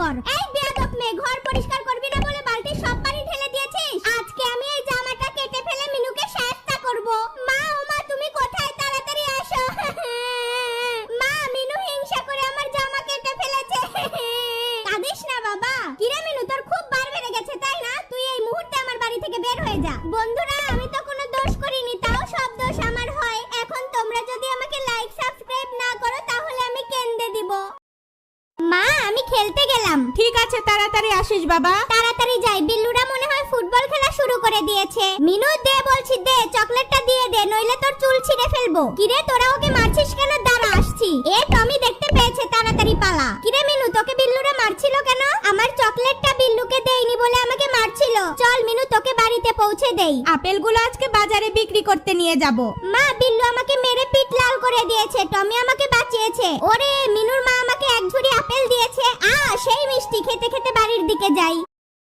কর। এই বেয়াদব মেয়ে, ঘর পরিষ্কার করবি না বলে বালতির সব পানি ঢেলে দিয়েছিস। আজকে আমি এই জামাটা কেটে ফেলে মিনুকে শায়েস্তা করব। মা ও মা, তুমি কোথায়? তাড়াতাড়ি আসো। মা, মিনু হিংসা করে আমার জামা কেটে ফেলেছে। কাঁদিস না বাবা। কিরে মিনু, তোর খুব বার বেড়ে গেছে তাই না? তুই এই মুহূর্তে আমার বাড়ি থেকে বের হয়ে যা। বন্ধুরা, আমি তো কোনো দোষ করিনি, তাও সব দোষ আমার হয়। এখন তোমরা যদি আমাকে লাইক সাবস্ক্রাইব না করো তাহলে আমি কেঁদে দিব। মা, আমি খেলতে গেলাম। ঠিক আছে, তাড়াতাড়ি আসিস বাবা। তাড়াতাড়ি যাই, বিল্লুরা মনে হয় ফুটবল খেলা শুরু করে দিয়েছে। মিনু, দে বলছি, দে চকলেটটা দিয়ে দে, নইলে তোর চুল ছিঁড়ে ফেলবো। কিরে, তোরা ওকে মারছিস কেন? দাঁড়া, আসছি। এ টমি দেখতে পেয়েছে, তাড়াতাড়ি পালা। কিরে মিনু, তোকে বিল্লুরা মারছিল কেন? আমার চকলেটটা বিল্লুকে দেইনি বলে আমাকে মারছিল। চল মিনু, তোকে বাড়িতে পৌঁছে দেই। আপেলগুলো আজকে বাজারে বিক্রি করতে নিয়ে যাব। মা, বিল্লু আমাকে মেরে পিঠ লাল করে দিয়েছে, টমি আমাকে বাঁচিয়েছে। ওরে, মিনুর মা আমাকে এক ঝুড়ি আপেল দিয়েছে। সেই মিষ্টি, খেতে খেতে বাড়ির দিকে যাই।